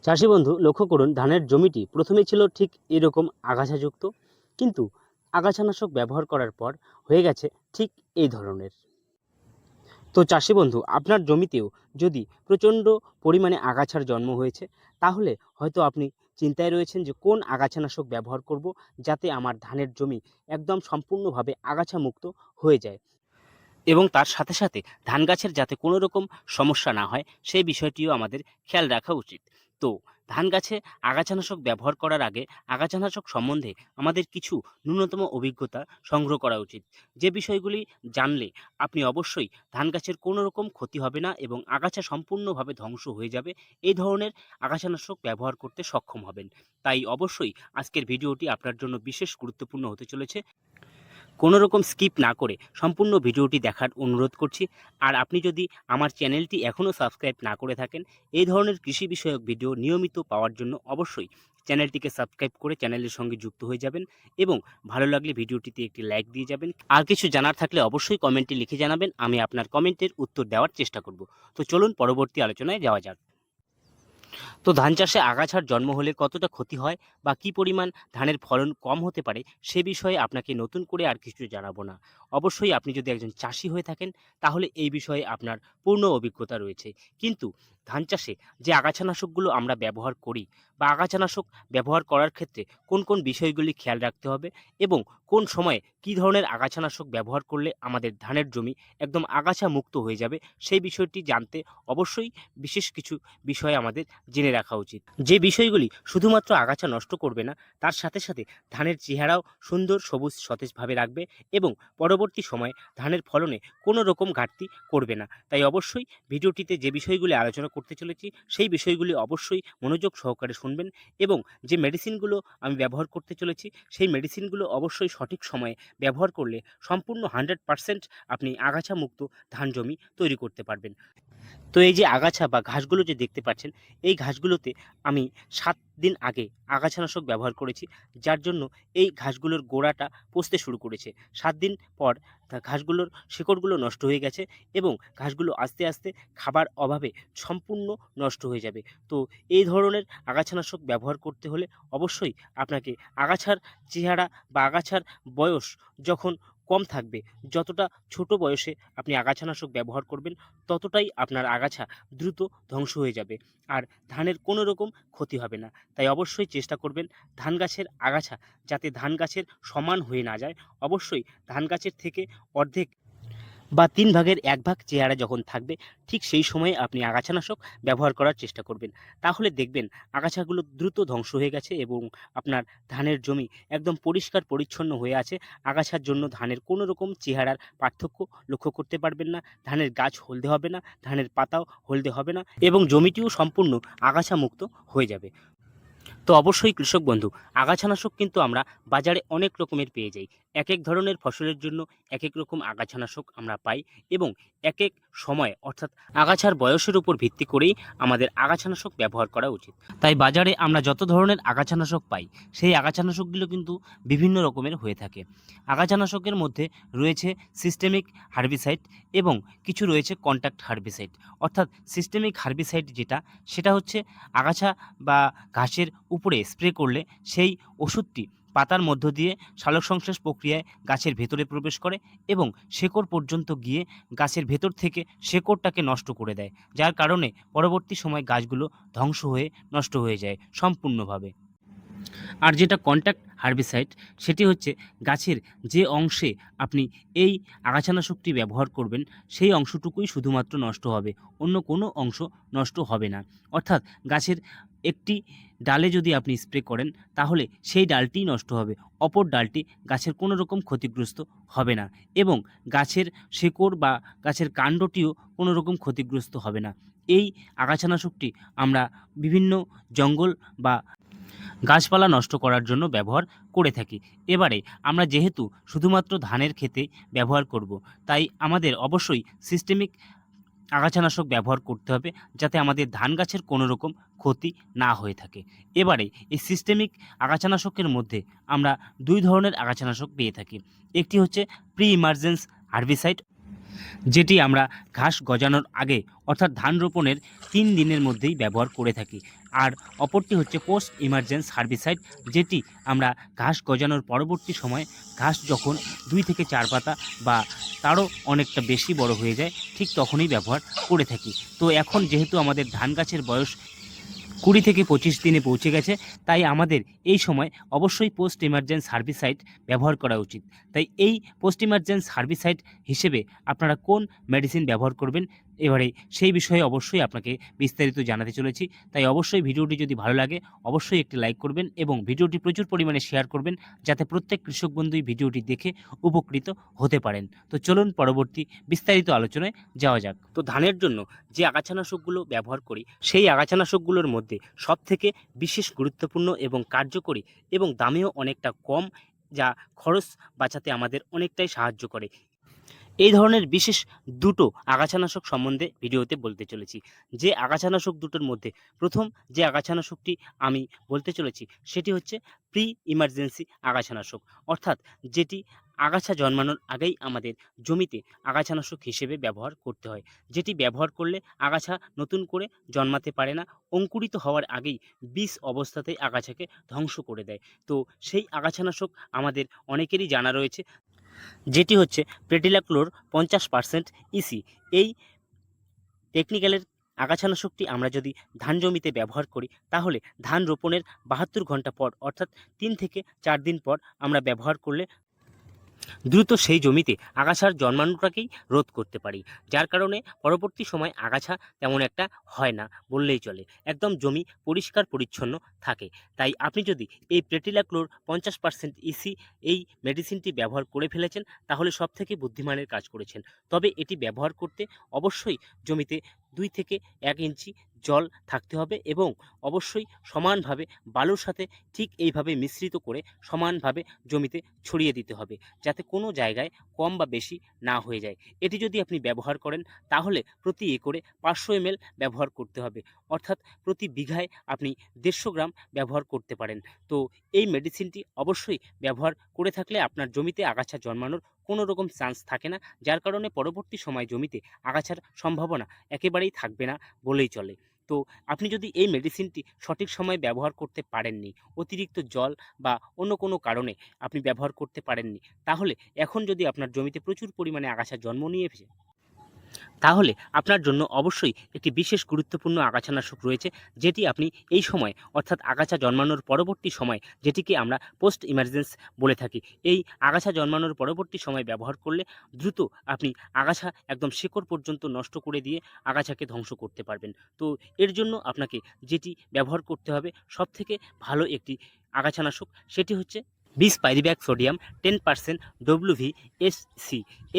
চাষি বন্ধু লক্ষ্য করুন, ধানের জমিটি প্রথমে ছিল ঠিক এরকম আগাছাযুক্ত, কিন্তু আগাছানাশক ব্যবহার করার পর হয়ে গেছে ঠিক এই ধরনের। তো চাষি বন্ধু, আপনার জমিতেও যদি প্রচণ্ড পরিমাণে আগাছার জন্ম হয়েছে, তাহলে হয়তো আপনি চিন্তায় রয়েছেন যে কোন আগাছানাশক ব্যবহার করব যাতে আমার ধানের জমি একদম সম্পূর্ণভাবে আগাছা মুক্ত হয়ে যায়, এবং তার সাথে সাথে ধান গাছের যাতে কোনো রকম সমস্যা না হয় সেই বিষয়টিও আমাদের খেয়াল রাখা উচিত। তো ধান গাছে আগাছানাশক ব্যবহার করার আগে আগাছানাশক সম্বন্ধে আমাদের কিছু ন্যূনতম অভিজ্ঞতা সংগ্রহ করা উচিত, যে বিষয়গুলি জানলে আপনি অবশ্যই ধান গাছের কোনো রকম ক্ষতি হবে না এবং আগাছা সম্পূর্ণভাবে ধ্বংস হয়ে যাবে। এই ধরনের আগাছানাশক ব্যবহার করতে সক্ষম হবেন। তাই অবশ্যই আজকের ভিডিওটি আপনার জন্য বিশেষ গুরুত্বপূর্ণ হতে চলেছে। কোনো রকম স্কিপ না করে সম্পূর্ণ ভিডিওটি দেখার অনুরোধ করছি। আর আপনি যদি আমার চ্যানেলটি এখনও সাবস্ক্রাইব না করে থাকেন, এই ধরনের কৃষি বিষয়ক ভিডিও নিয়মিত পাওয়ার জন্য অবশ্যই চ্যানেলটিকে সাবস্ক্রাইব করে চ্যানেলের সঙ্গে যুক্ত হয়ে যাবেন, এবং ভালো লাগলে ভিডিওটিতে একটি লাইক দিয়ে যাবেন। আর কিছু জানার থাকলে অবশ্যই কমেন্টে লিখে জানাবেন, আমি আপনার কমেন্টের উত্তর দেওয়ার চেষ্টা করব। তো চলুন পরবর্তী আলোচনায় যাওয়া যাক। তো ধান চাষে আগাছার জন্ম হলে কতটা ক্ষতি হয় বা কী পরিমাণ ধানের ফলন কম হতে পারে, সে বিষয়ে আপনাকে নতুন করে আর কিছু জানাবো না। অবশ্যই আপনি যদি একজন চাষি হয়ে থাকেন, তাহলে এই বিষয়ে আপনার পূর্ণ অভিজ্ঞতা রয়েছে। কিন্তু ধান চাষে যে আগাছানাশকগুলো আমরা ব্যবহার করি বা আগাছানাশক ব্যবহার করার ক্ষেত্রে কোন কোন বিষয়গুলি খেয়াল রাখতে হবে, এবং কোন সময়ে কী ধরনের আগাছানাশক ব্যবহার করলে আমাদের ধানের জমি একদম আগাছা মুক্ত হয়ে যাবে, সেই বিষয়টি জানতে অবশ্যই বিশেষ কিছু বিষয় আমাদের জেনে রাখা উচিত। যে বিষয়গুলি শুধুমাত্র আগাছা নষ্ট করবে না, তার সাথে সাথে ধানের চেহারাও সুন্দর সবুজ সতেজভাবে রাখবে, এবং পরবর্তী সময়ে ধানের ফলনে কোনো রকম ঘাটতি করবে না। তাই অবশ্যই ভিডিওটিতে যে বিষয়গুলি আলোচনা করতে চলেছি সেই বিষয়গুলি অবশ্যই মনোযোগ সহকারে শুনবেন, এবং যে মেডিসিনগুলো আমি ব্যবহার করতে চলেছি সেই মেডিসিনগুলো অবশ্যই সঠিক সময়ে ব্যবহার করলে সম্পূর্ণ 100% আপনি আগাছা মুক্ত ধান জমি তৈরি করতে পারবেন। তো এই যে আগাছা বা ঘাসগুলো যে দেখতে পাচ্ছেন, এই ঘাসগুলোতে আমি ৭ দিন আগে আগাছানাশক ব্যবহার করেছি, যার জন্য এই ঘাসগুলোর গোড়াটা পচতে শুরু করেছে। ৭ দিন পর ঘাসগুলোর শিকড়গুলো নষ্ট হয়ে গেছে, এবং ঘাসগুলো আস্তে আস্তে খাবার অভাবে সম্পূর্ণ নষ্ট হয়ে যাবে। তো এই ধরনের আগাছানাশক ব্যবহার করতে হলে অবশ্যই আপনাকে আগাছার চেহারা বা আগাছার বয়স যখন কম থাকবে, যতটা ছোট বয়সে আপনি আগাছানাশক ব্যবহার করবেন, ততটাই আপনার আগাছা দ্রুত ধ্বংস হয়ে যাবে, আর ধানের কোনো রকম ক্ষতি হবে না। তাই অবশ্যই চেষ্টা করবেন ধান গাছের আগাছা যাতে ধান গাছের সমান হয়ে না যায়। অবশ্যই ধান গাছের থেকে অর্ধেক বা ৩ ভাগের ১ ভাগ চেহারা যখন থাকবে, ঠিক সেই সময়ে আপনি আগাছানাশক ব্যবহার করার চেষ্টা করবেন। তাহলে দেখবেন আগাছাগুলো দ্রুত ধ্বংস হয়ে গেছে, এবং আপনার ধানের জমি একদম পরিষ্কার পরিচ্ছন্ন হয়ে আছে। আগাছার জন্য ধানের কোনো রকম চেহারার পার্থক্য লক্ষ্য করতে পারবেন না। ধানের গাছ হলদে হবে না, ধানের পাতাও হলদে হবে না, এবং জমিটিও সম্পূর্ণ আগাছা মুক্ত হয়ে যাবে। তো অবশ্যই কৃষক বন্ধু, আগাছানাশক কিন্তু আমরা বাজারে অনেক রকমের পেয়ে যাই। এক এক ধরনের ফসলের জন্য এক এক রকম আগাছানাশক আমরা পাই, এবং এক এক সময় অর্থাৎ আগাছার বয়সের উপর ভিত্তি করেই আমাদের আগাছানাশক ব্যবহার করা উচিত। তাই বাজারে আমরা যত ধরনের আগাছানাশক পাই, সেই আগাছানাশকগুলো কিন্তু বিভিন্ন রকমের হয়ে থাকে। আগাছানাশকের মধ্যে রয়েছে সিস্টেমিক হার্বিসাইড, এবং কিছু রয়েছে কন্ট্যাক্ট হার্বিসাইড। অর্থাৎ সিস্টেমিক হার্বিসাইড যেটা, সেটা হচ্ছে আগাছা বা ঘাসের উপরে স্প্রে করলে সেই ওষুধটি পাতার মধ্য দিয়ে সালোকসংশ্লেষ প্রক্রিয়ায় গাছের ভেতরে প্রবেশ করে, এবং শেকড় পর্যন্ত গিয়ে গাছের ভেতর থেকে শেকড়টাকে নষ্ট করে দেয়, যার কারণে পরবর্তী সময় গাছগুলো ধ্বংস হয়ে নষ্ট হয়ে যায় সম্পূর্ণভাবে। আর যেটা কন্ট্যাক্ট হার্বিসাইড, সেটি হচ্ছে গাছের যে অংশে আপনি এই আগাছানাশকটি ব্যবহার করবেন, সেই অংশটুকুই শুধুমাত্র নষ্ট হবে, অন্য কোনো অংশ নষ্ট হবে না। অর্থাৎ গাছের একটি ডালে যদি আপনি স্প্রে করেন, তাহলে সেই ডালটিই নষ্ট হবে, অপর ডালটি গাছের কোনো রকম ক্ষতিগ্রস্ত হবে না, এবং গাছের শেকড় বা গাছের কাণ্ডটিও কোনো রকম ক্ষতিগ্রস্ত হবে না। এই আগাছানাশকটি আমরা বিভিন্ন জঙ্গল বা গাছপালা নষ্ট করার জন্য ব্যবহার করে থাকি। এবারে আমরা যেহেতু শুধুমাত্র ধানের ক্ষেতে ব্যবহার করব, তাই আমাদের অবশ্যই সিস্টেমিক আগাছানাশক ব্যবহার করতে হবে, যাতে আমাদের ধান গাছের কোনো রকম ক্ষতি না হয়ে থাকে। এবারে এই সিস্টেমিক আগাছানাশকের মধ্যে আমরা ২ ধরনের আগাছানাশক পেয়ে থাকি। একটি হচ্ছে প্রি ইমার্জেন্স হার্বিসাইড, যেটি আমরা ঘাস গজানোর আগে অর্থাৎ ধান রোপণের 3 দিনের মধ্যেই ব্যবহার করে থাকি। আর অপরটি হচ্ছে পোস্ট ইমার্জেন্স হার্বিসাইড, যেটি আমরা ঘাস গজানোর পরবর্তী সময় ঘাস যখন 2 থেকে 4 পাতা বা তারও অনেকটা বেশি বড় হয়ে যায় ঠিক তখনই ব্যবহার করে থাকি। তো এখন যেহেতু আমাদের ধান গাছের বয়স 20 থেকে 25 দিনে পৌঁছে গেছে, তাই আমাদের এই সময় অবশ্যই পোস্ট ইমার্জেন্স হার্বিসাইড ব্যবহার করা উচিত। তাই এই পোস্ট ইমার্জেন্স হার্বিসাইড হিসেবে আপনারা কোন মেডিসিন ব্যবহার করবেন, এবারে সেই বিষয়ে অবশ্যই আপনাকে বিস্তারিত জানাতে চলেছি। তাই অবশ্যই ভিডিওটি যদি ভালো লাগে অবশ্যই একটি লাইক করবেন এবং ভিডিওটি প্রচুর পরিমাণে শেয়ার করবেন, যাতে প্রত্যেক কৃষক বন্ধুই ভিডিওটি দেখে উপকৃত হতে পারেন। তো চলুন পরবর্তী বিস্তারিত আলোচনায় যাওয়া যাক। তো ধানের জন্য যে আগাছানাশকগুলো ব্যবহার করি সেই আগাছানাশকগুলোর মধ্যে সবথেকে বিশেষ গুরুত্বপূর্ণ এবং কার্যকরী এবং দামেও অনেকটা কম, যা খরচ বাঁচাতে আমাদের অনেকটাই সাহায্য করে, এই ধরনের বিশেষ দুটো আগাছানাশক সম্বন্ধে ভিডিওতে বলতে চলেছি। যে আগাছানাশক দুটোর মধ্যে প্রথম যে আগাছানাশকটি আমি বলতে চলেছি সেটি হচ্ছে প্রি ইমার্জেন্সি আগাছানাশক, অর্থাৎ যেটি আগাছা জন্মানোর আগেই আমাদের জমিতে আগাছানাশক হিসেবে ব্যবহার করতে হয়, যেটি ব্যবহার করলে আগাছা নতুন করে জন্মাতে পারে না, অঙ্কুরিত হওয়ার আগেই বীজ অবস্থাতেই আগাছাকে ধ্বংস করে দেয়। তো সেই আগাছানাশক আমাদের অনেকেরই জানা রয়েছে, যেটি হচ্ছে প্রেটিলাক্লোর 50% ইসি। এই টেকনিক্যালের আগাছানাশকটি আমরা যদি ধান জমিতে ব্যবহার করি তাহলে ধান রোপণের 72 ঘন্টা পর অর্থাৎ 3 থেকে 4 দিন পর আমরা ব্যবহার করলে দ্রুত সেই জমিতে আগাছার জন্মানোটাকেই রোধ করতে পারি, যার কারণে পরবর্তী সময় আগাছা তেমন একটা হয় না বললেই চলে, একদম জমি পরিষ্কার পরিচ্ছন্ন থাকে। তাই আপনি যদি এই প্রেটিলাক্লোর 50% ইসি এই মেডিসিনটি ব্যবহার করে ফেলেছেন তাহলে সব থেকে বুদ্ধিমানের কাজ করেছেন। তবে এটি ব্যবহার করতে অবশ্যই জমিতে 2 থেকে 1 ইঞ্চি জল থাকতে হবে এবং অবশ্যই সমানভাবে বালুর সাথে ঠিক এইভাবে মিশ্রিত করে সমানভাবে জমিতে ছড়িয়ে দিতে হবে, যাতে কোনো জায়গায় কম বা বেশি না হয়ে যায়। এটি যদি আপনি ব্যবহার করেন তাহলে প্রতি একরে 500 ml ব্যবহার করতে হবে, অর্থাৎ প্রতি বিঘায় আপনি 150 গ্রাম ব্যবহার করতে পারেন। তো এই মেডিসিনটি অবশ্যই ব্যবহার করে থাকলে আপনার জমিতে আগাছা জন্মানোর কোনো রকম চান্স থাকে না, যার কারণে পরবর্তী সময় জমিতে আগাছার সম্ভাবনা একেবারেই থাকবে না বলেই চলে। তো আপনি যদি এই মেডিসিনটি সঠিক সময়ে ব্যবহার করতে পারেননি, অতিরিক্ত জল বা অন্য কোনো কারণে আপনি ব্যবহার করতে পারেননি, তাহলে এখন যদি আপনার জমিতে প্রচুর পরিমাণে আগাছা জন্ম নিয়েছে তাহলে আপনার জন্য অবশ্যই একটি বিশেষ গুরুত্বপূর্ণ আগাছানাশক রয়েছে, যেটি আপনি এই সময় অর্থাৎ আগাছা জন্মানোর পরবর্তী সময়, যেটিকে আমরা পোস্ট ইমার্জেন্স বলে থাকি, এই আগাছা জন্মানোর পরবর্তী সময় ব্যবহার করলে দ্রুত আপনি আগাছা একদম শিকড় পর্যন্ত নষ্ট করে দিয়ে আগাছাকে ধ্বংস করতে পারবেন। তো এর জন্য আপনাকে যেটি ব্যবহার করতে হবে সবথেকে ভালো একটি আগাছানাশক, সেটি হচ্ছে 20 পাইরিব্যাক সোডিয়াম 10% WVSC।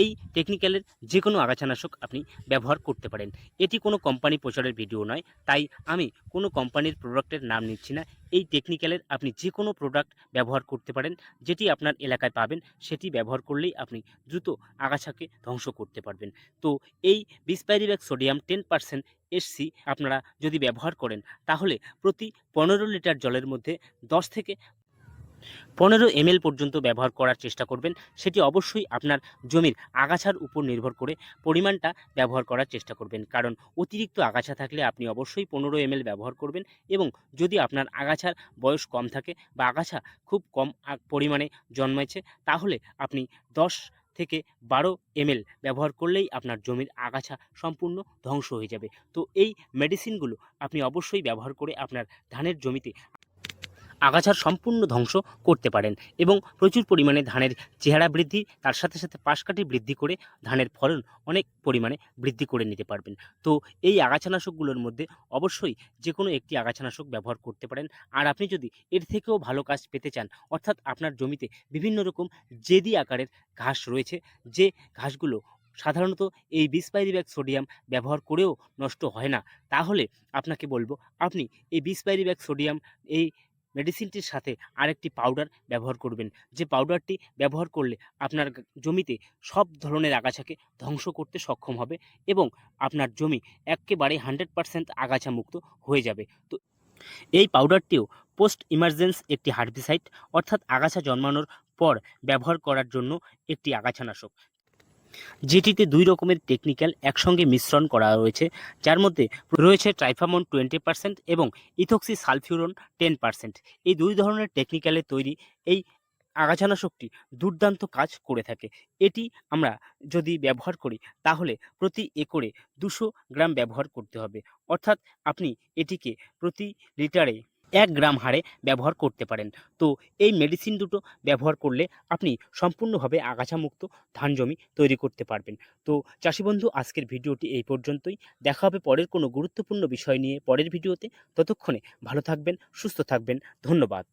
এই টেকনিক্যালের যে কোনো আগাছানাশক আপনি ব্যবহার করতে পারেন। এটি কোনো কোম্পানি প্রচারের ভিডিও নয়, তাই আমি কোনো কোম্পানির প্রোডাক্টের নাম নিচ্ছি না। এই টেকনিক্যালের আপনি যে কোনো প্রোডাক্ট ব্যবহার করতে পারেন, যেটি আপনার এলাকায় পাবেন সেটি ব্যবহার করলেই আপনি দ্রুত আগাছাকে ধ্বংস করতে পারবেন। তো এই 20 পাইরিব্যাক সোডিয়াম 10% SC আপনারা যদি ব্যবহার করেন তাহলে প্রতি 15 লিটার জলের মধ্যে 10 থেকে 15 ml পর্যন্ত ব্যবহার করার চেষ্টা করবেন। সেটি অবশ্যই আপনার জমির আগাছার উপর নির্ভর করে পরিমাণটা ব্যবহার করার চেষ্টা করবেন, কারণ অতিরিক্ত আগাছা থাকলে আপনি অবশ্যই 15 ml ব্যবহার করবেন এবং যদি আপনার আগাছার বয়স কম থাকে বা আগাছা খুব কম পরিমাণে জন্মেছে তাহলে আপনি 10 থেকে 12 ml ব্যবহার করলেই আপনার জমির আগাছা সম্পূর্ণ ধ্বংস হয়ে যাবে। তো এই মেডিসিনগুলো আপনি অবশ্যই ব্যবহার করে আপনার ধানের জমিতে আগাছার সম্পূর্ণ ধ্বংস করতে পারেন এবং প্রচুর পরিমাণে ধানের চেহারা বৃদ্ধি, তার সাথে সাথে পাশকাঠি বৃদ্ধি করে ধানের ফলন অনেক পরিমাণে বৃদ্ধি করে নিতে পারবেন। তো এই আগাছানাশকগুলোর মধ্যে অবশ্যই যে কোনো একটি আগাছানাশক ব্যবহার করতে পারেন। আর আপনি যদি এর থেকেও ভালো কাজ পেতে চান, অর্থাৎ আপনার জমিতে বিভিন্ন রকম জেদি আকারের ঘাস রয়েছে, যে ঘাসগুলো সাধারণত এই 20 পাইরিব্যাক সোডিয়াম ব্যবহার করেও নষ্ট হয় না, তাহলে আপনাকে বলবো আপনি এই 20 পাইরিব্যাক সোডিয়াম এই মেডিসিনটির সাথে আরেকটি পাউডার ব্যবহার করবেন, যে পাউডারটি ব্যবহার করলে আপনার জমিতে সব ধরনের আগাছাকে ধ্বংস করতে সক্ষম হবে এবং আপনার জমি একেবারে 100% আগাছা মুক্ত হয়ে যাবে। তো এই পাউডারটিও পোস্ট ইমার্জেন্স একটি হার্বিসাইড, অর্থাৎ আগাছা জন্মানোর পর ব্যবহার করার জন্য একটি আগাছানাশক। যেটিতে 2 রকমের টেকনিক্যাল একসঙ্গে মিশ্রণ করা রয়েছে, যার মধ্যে রয়েছে ট্রাইফামন 20% এবং ইথক্সি সালফিউরন 10%। এই 2 ধরনের টেকনিক্যালে তৈরি এই আগাছানাশকটি দুর্দান্ত কাজ করে থাকে। এটি আমরা যদি ব্যবহার করি তাহলে প্রতি একরে 200 গ্রাম ব্যবহার করতে হবে, অর্থাৎ আপনি এটিকে প্রতি লিটারে 1 গ্রাম হারে ব্যবহার করতে পারেন। তো এই মেডিসিন দুটো ব্যবহার করলে আপনি সম্পূর্ণভাবে আগাছামুক্ত ধান জমি তৈরি করতে পারবেন। তো চাষি বন্ধু, আজকের ভিডিওটি এই পর্যন্তই। দেখা হবে পরের কোনো গুরুত্বপূর্ণ বিষয় নিয়ে পরের ভিডিওতে। ততক্ষণে ভালো থাকবেন, সুস্থ থাকবেন। ধন্যবাদ।